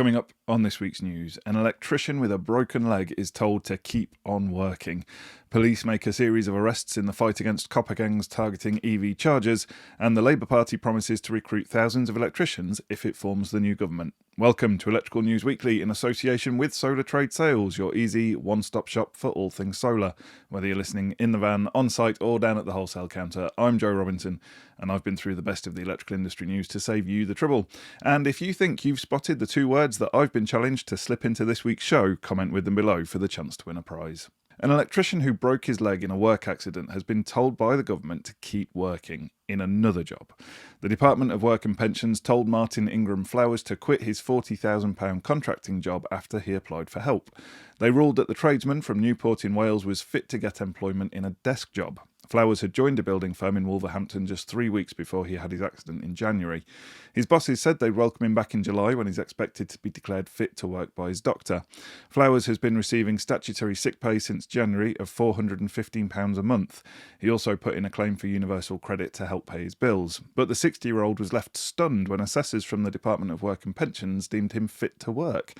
Coming up on this week's news, an electrician with a broken leg is told to keep on working. Police make a series of arrests in the fight against copper gangs targeting EV chargers, and the Labour Party promises to recruit thousands of electricians if it forms the new government. Welcome to Electrical News Weekly in association with Solar Trade Sales, your easy one-stop shop for all things solar. Whether you're listening in the van, on site or down at the wholesale counter, I'm Joe Robinson, and I've been through the best of the electrical industry news to save you the trouble. And if you think you've spotted the two words that I've been challenged to slip into this week's show, comment with them below for the chance to win a prize. An electrician who broke his leg in a work accident has been told by the government to keep working in another job. The Department of Work and Pensions told Martin Ingram Flowers to quit his £40,000 contracting job after he applied for help. They ruled that the tradesman from Newport in Wales was fit to get employment in a desk job. Flowers had joined a building firm in Wolverhampton just 3 weeks before he had his accident in January. His bosses said they'd welcome him back in July when he's expected to be declared fit to work by his doctor. Flowers has been receiving statutory sick pay since January of £415 a month. He also put in a claim for universal credit to help pay his bills. But the 60-year-old was left stunned when assessors from the Department of Work and Pensions deemed him fit to work.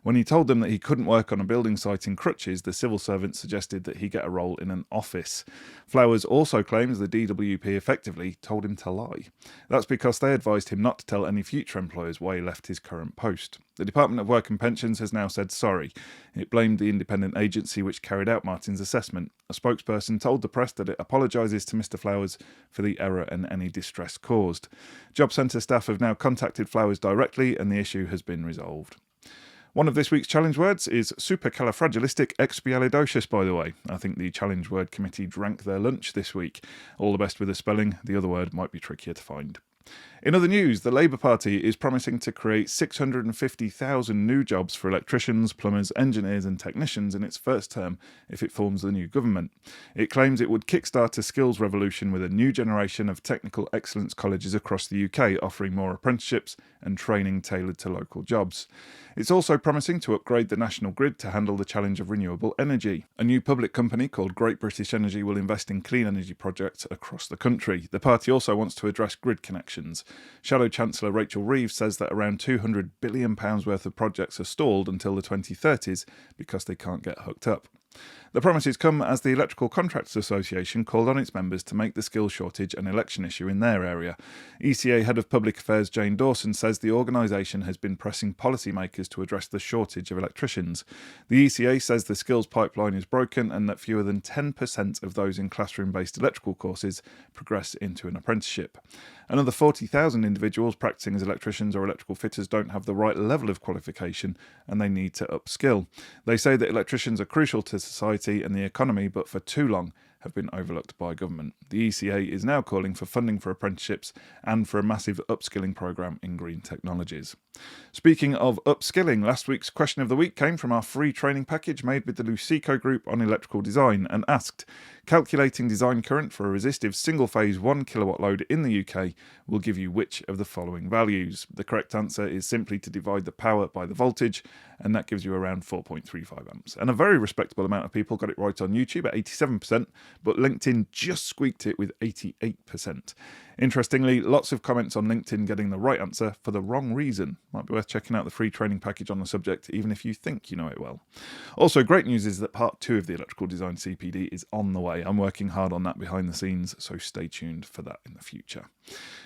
When he told them that he couldn't work on a building site in crutches, the civil servant suggested that he get a role in an office. Flowers also claims the DWP effectively told him to lie. That's because they advised him not to tell any future employers why he left his current post. The Department of Work and Pensions has now said sorry. It blamed the independent agency which carried out Martin's assessment. A spokesperson told the press that it apologises to Mr Flowers for the error and any distress caused. Job Centre staff have now contacted Flowers directly and the issue has been resolved. One of this week's challenge words is supercalifragilisticexpialidocious, by the way. I think the challenge word committee drank their lunch this week. All the best with the spelling, the other word might be trickier to find. In other news, the Labour Party is promising to create 650,000 new jobs for electricians, plumbers, engineers and technicians in its first term if it forms the new government. It claims it would kickstart a skills revolution with a new generation of technical excellence colleges across the UK offering more apprenticeships and training tailored to local jobs. It's also promising to upgrade the national grid to handle the challenge of renewable energy. A new public company called Great British Energy will invest in clean energy projects across the country. The party also wants to address grid connections. Shadow Chancellor Rachel Reeves says that around £200 billion worth of projects are stalled until the 2030s because they can't get hooked up. The promises come as the Electrical Contractors Association called on its members to make the skills shortage an election issue in their area. ECA Head of Public Affairs Jane Dawson says the organisation has been pressing policymakers to address the shortage of electricians. The ECA says the skills pipeline is broken and that fewer than 10% of those in classroom-based electrical courses progress into an apprenticeship. Another 40,000 individuals practising as electricians or electrical fitters don't have the right level of qualification and they need to upskill. They say that electricians are crucial to society and the economy, but for too long have been overlooked by government. The ECA is now calling for funding for apprenticeships and for a massive upskilling programme in green technologies. Speaking of upskilling, last week's question of the week came from our free training package made with the Luceco Group on electrical design and asked, calculating design current for a resistive single-phase 1 kilowatt load in the UK will give you which of the following values? The correct answer is simply to divide the power by the voltage, and that gives you around 4.35 amps. And a very respectable amount of people got it right on YouTube at 87%, but LinkedIn just squeaked it with 88%. Interestingly, lots of comments on LinkedIn getting the right answer for the wrong reason. Might be worth checking out the free training package on the subject, even if you think you know it well. Also, great news is that part 2 of the electrical design CPD is on the way. I'm working hard on that behind the scenes, so stay tuned for that in the future.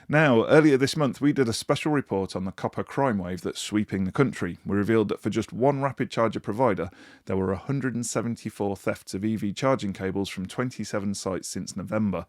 Now, earlier this month, we did a special report on the copper crime wave that's sweeping the country. We revealed that for just one rapid charger provider, there were 174 thefts of EV charging cables from 27 sites since November.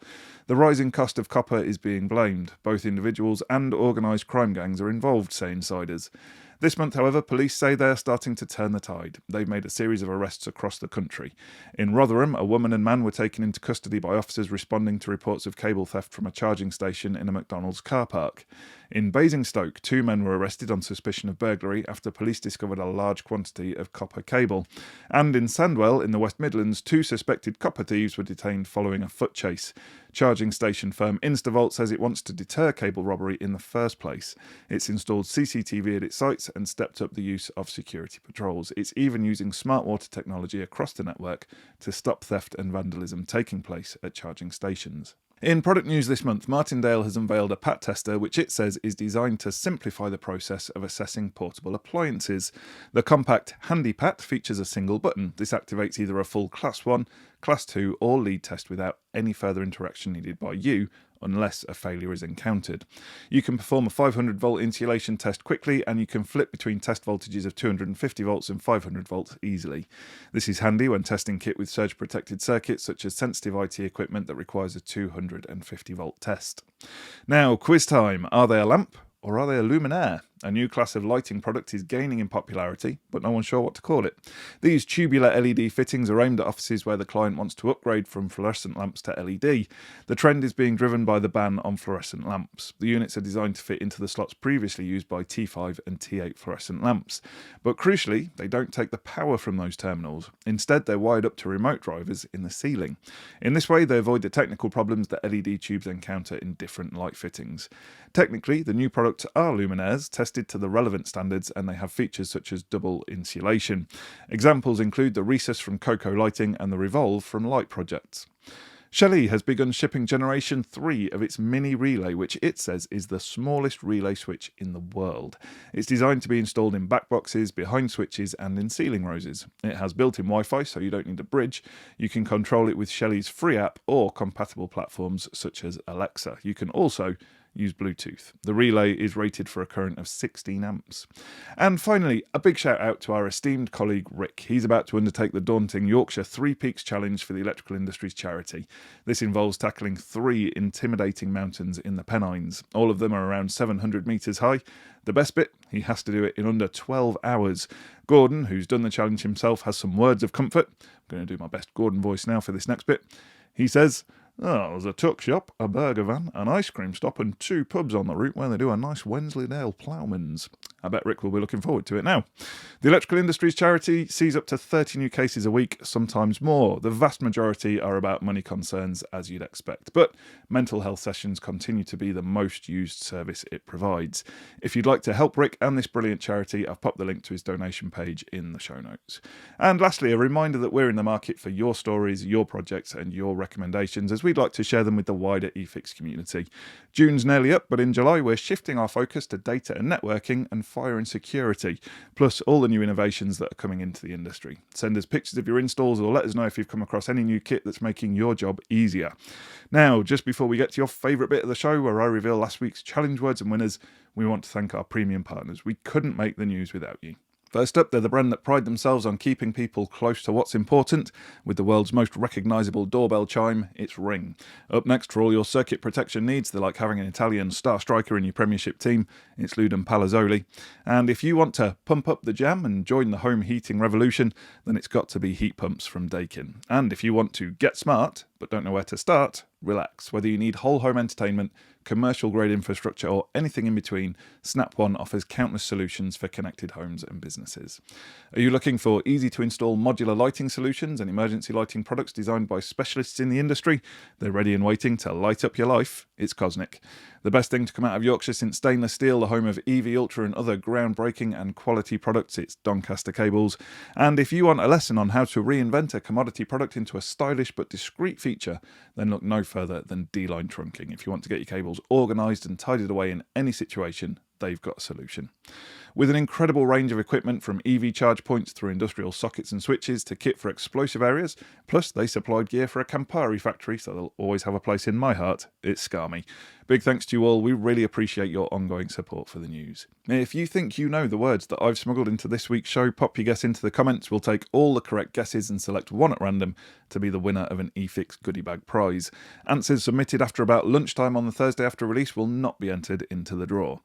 The rising cost of copper is being blamed. Both individuals and organised crime gangs are involved, say insiders. This month, however, police say they are starting to turn the tide. They've made a series of arrests across the country. In Rotherham, a woman and man were taken into custody by officers responding to reports of cable theft from a charging station in a McDonald's car park. In Basingstoke, 2 men were arrested on suspicion of burglary after police discovered a large quantity of copper cable. And in Sandwell, in the West Midlands, 2 suspected copper thieves were detained following a foot chase. Charging station firm Instavolt says it wants to deter cable robbery in the first place. It's installed CCTV at its sites and stepped up the use of security patrols. It's even using smart water technology across the network to stop theft and vandalism taking place at charging stations. In product news this month, Martindale has unveiled a PAT tester which it says is designed to simplify the process of assessing portable appliances. The compact Handy PAT features a single button. This activates either a full Class 1, Class 2 or lead test without any further interaction needed by you, unless a failure is encountered. You can perform a 500 volt insulation test quickly, and you can flip between test voltages of 250 volts and 500 volts easily. This is handy when testing kit with surge protected circuits such as sensitive IT equipment that requires a 250 volt test. Now, quiz time. Are they a lamp or are they a luminaire? A new class of lighting product is gaining in popularity, but no one's sure what to call it. These tubular LED fittings are aimed at offices where the client wants to upgrade from fluorescent lamps to LED. The trend is being driven by the ban on fluorescent lamps. The units are designed to fit into the slots previously used by T5 and T8 fluorescent lamps. But crucially, they don't take the power from those terminals. Instead, they're wired up to remote drivers in the ceiling. In this way, they avoid the technical problems that LED tubes encounter in different light fittings. Technically, the new products are luminaires, tested to the relevant standards, and they have features such as double insulation. Examples include the Recess from Coco Lighting and the Revolve from Light Projects. Shelly has begun shipping Generation 3 of its mini relay, which it says is the smallest relay switch in the world. It's designed to be installed in back boxes, behind switches and in ceiling roses. It has built-in Wi-Fi, so you don't need a bridge. You can control it with Shelly's free app or compatible platforms such as Alexa. You can also use Bluetooth. The relay is rated for a current of 16 amps. And finally, a big shout out to our esteemed colleague Rick. He's about to undertake the daunting Yorkshire 3 Peaks Challenge for the Electrical Industries charity. This involves tackling 3 intimidating mountains in the Pennines. All of them are around 700 metres high. The best bit, he has to do it in under 12 hours. Gordon, who's done the challenge himself, has some words of comfort. I'm going to do my best Gordon voice now for this next bit. He says, "Oh, there's a tuck shop, a burger van, an ice cream stop and 2 pubs on the route where they do a nice Wensleydale ploughman's." I bet Rick will be looking forward to it now. The Electrical Industries charity sees up to 30 new cases a week, sometimes more. The vast majority are about money concerns, as you'd expect, but mental health sessions continue to be the most used service it provides. If you'd like to help Rick and this brilliant charity, I've popped the link to his donation page in the show notes. And lastly, a reminder that we're in the market for your stories, your projects and your recommendations, as we'd like to share them with the wider eFIXX community. June's nearly up, but in July we're shifting our focus to data and networking and fire and security, plus all the new innovations that are coming into the industry. Send us pictures of your installs or let us know if you've come across any new kit that's making your job easier. Now, just before we get to your favourite bit of the show where I reveal last week's challenge words and winners, we want to thank our premium partners. We couldn't make the news without you. First up, they're the brand that pride themselves on keeping people close to what's important. With the world's most recognisable doorbell chime, it's Ring. Up next, for all your circuit protection needs, they're like having an Italian star striker in your Premiership team. It's Ludum Palazzoli. And if you want to pump up the jam and join the home heating revolution, then it's got to be heat pumps from Daikin. And if you want to get smart, but don't know where to start, relax. Whether you need whole home entertainment, commercial grade infrastructure or anything in between, Snap One offers countless solutions for connected homes and businesses. Are you looking for easy to install modular lighting solutions and emergency lighting products designed by specialists in the industry? They're ready and waiting to light up your life. It's Cosnic. The best thing to come out of Yorkshire since stainless steel, the home of EV Ultra and other groundbreaking and quality products, it's Doncaster Cables. And if you want a lesson on how to reinvent a commodity product into a stylish but discreet feature, then look no further than D-Line Trunking. If you want to get your cables organised and tidied away in any situation, they've got a solution. With an incredible range of equipment from EV charge points through industrial sockets and switches to kit for explosive areas, plus they supplied gear for a Campari factory, so they'll always have a place in my heart, it's Scarmy. Big thanks to you all, we really appreciate your ongoing support for the news. If you think you know the words that I've smuggled into this week's show, pop your guess into the comments. We'll take all the correct guesses and select one at random to be the winner of an eFIXX goodie bag prize. Answers submitted after about lunchtime on the Thursday after release will not be entered into the draw.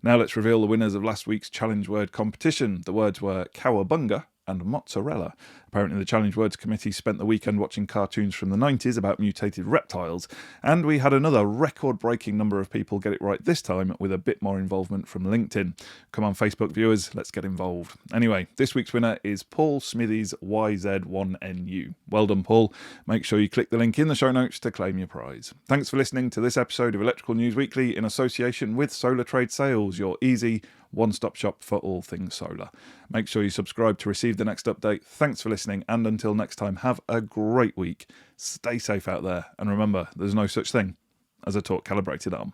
Now let's reveal the winners of last week's challenge word competition. The words were cowabunga and mozzarella. Apparently the Challenge Words Committee spent the weekend watching cartoons from the 90s about mutated reptiles, and we had another record-breaking number of people get it right this time with a bit more involvement from LinkedIn. Come on, Facebook viewers, let's get involved. Anyway, this week's winner is Paul Smithies YZ1NU. Well done, Paul. Make sure you click the link in the show notes to claim your prize. Thanks for listening to this episode of Electrical News Weekly in association with Solar Trade Sales, your easy one-stop shop for all things solar. Make sure you subscribe to receive the next update. Thanks for listening, and until next time, have a great week. Stay safe out there, and remember, there's no such thing as a torque calibrated arm.